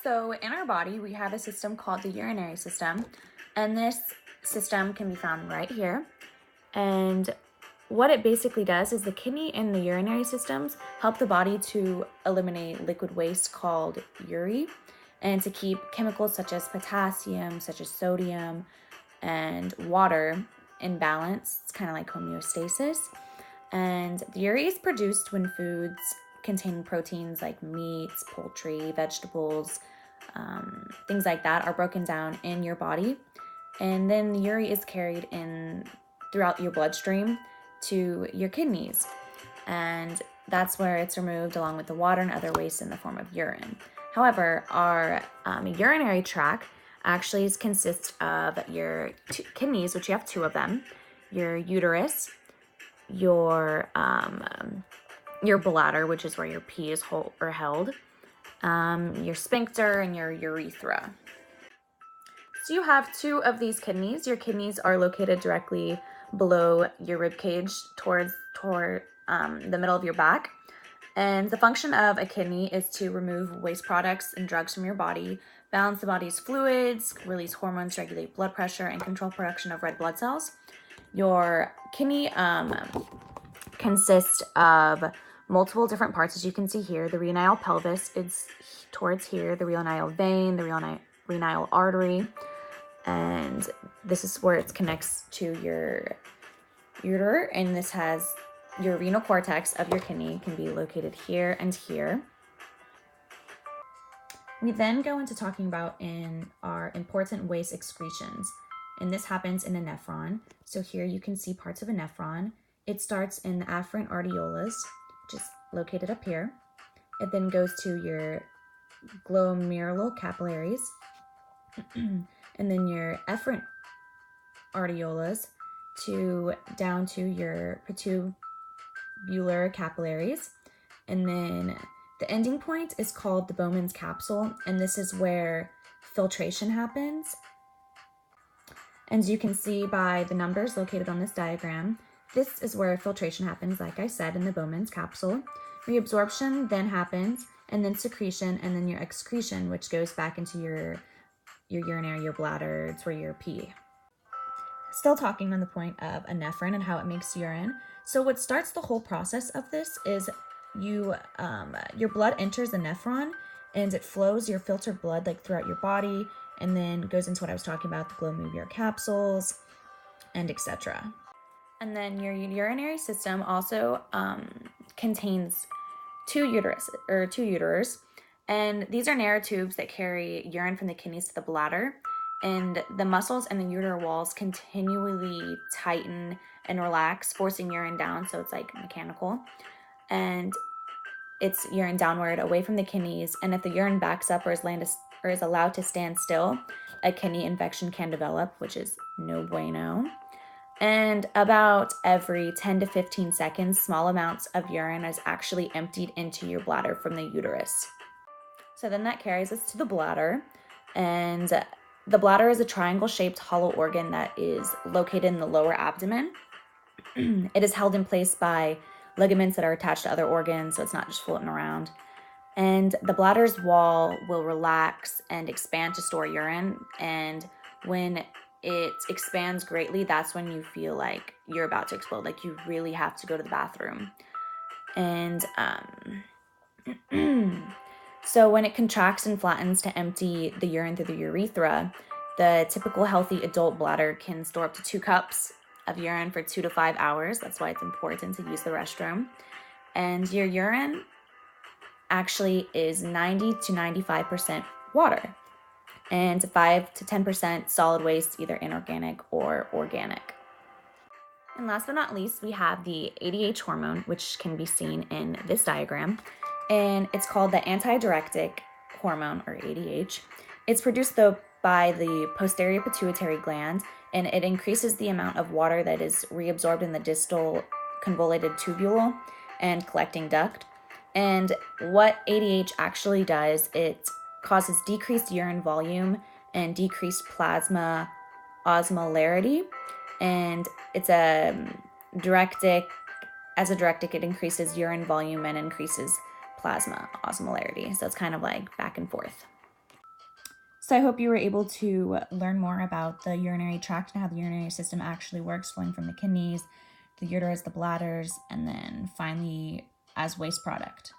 So in our body, we have a system called the urinary system, and this system can be found right here. And what it basically does is the kidney and the urinary systems help the body to eliminate liquid waste called uri and to keep chemicals such as potassium, such as sodium, and water in balance. It's kind of like homeostasis. And the uri is produced when foods containing proteins like meats, poultry, vegetables, things like that are broken down in your body. And then the uri is carried in throughout your bloodstream to your kidneys. And that's where it's removed along with the water and other waste in the form of urine. However, our urinary tract actually consists of your kidneys, which you have two of them, your uterus, your bladder, which is where your pee is held, your sphincter, and your urethra. So you have two of these kidneys. Your kidneys are located directly below your rib cage toward the middle of your back. And the function of a kidney is to remove waste products and drugs from your body, balance the body's fluids, release hormones, regulate blood pressure, and control production of red blood cells. Your kidney consists of multiple different parts, as you can see here. The renal pelvis is towards here, the renal vein, the renal artery, and this is where it connects to your ureter, and this has your renal cortex of your kidney can be located here and here. We then go into talking about in our important waste excretions, and this happens in a nephron. So here you can see parts of a nephron. It starts in the afferent arterioles, which is located up here. It then goes to your glomerular capillaries, and then your efferent arterioles down to your tubular capillaries. And then the ending point is called the Bowman's capsule, and this is where filtration happens. And as you can see by the numbers located on this diagram, this is where filtration happens, like I said, in the Bowman's capsule. Reabsorption then happens, and then secretion, and then your excretion, which goes back into your urinary, your bladder. It's where your pee. Still talking on the point of a nephron and how it makes urine. So what starts the whole process of this is your blood enters the nephron, and it flows your filtered blood like throughout your body, and then goes into what I was talking about, the glomerular capsules, and etc. And then your urinary system also contains two ureters, and these are narrow tubes that carry urine from the kidneys to the bladder, and the muscles and the ureter walls continually tighten and relax, forcing urine down, so it's like mechanical, and it's urine downward away from the kidneys. And if the urine backs up or is allowed to stand still, a kidney infection can develop, which is no bueno. And about every 10 to 15 seconds, small amounts of urine is actually emptied into your bladder from the uterus. So then that carries us to the bladder, and the bladder is a triangle-shaped hollow organ that is located in the lower abdomen. It is held in place by ligaments that are attached to other organs, so it's not just floating around. And the bladder's wall will relax and expand to store urine, and when it expands greatly, that's when you feel like you're about to explode, like you really have to go to the bathroom. And so when it contracts and flattens to empty the urine through the urethra, the typical healthy adult bladder can store up to 2 cups of urine for 2 to 5 hours. That's why it's important to use the restroom. And your urine actually is 90 to 95% water, and 5 to 10% solid waste, either inorganic or organic. And last but not least, we have the Adh hormone, which can be seen in this diagram, and it's called the antidiuretic hormone, or ADH. It's produced by the posterior pituitary gland, and it increases the amount of water that is reabsorbed in the distal convoluted tubule and collecting duct. And what ADH actually does, it causes decreased urine volume and decreased plasma osmolarity, and it's a diuretic. As a diuretic, it increases urine volume and increases plasma osmolarity, so it's kind of like back and forth. So I hope you were able to learn more about the urinary tract and how the urinary system actually works, flowing from the kidneys, the uterus, the bladders, and then finally as waste product.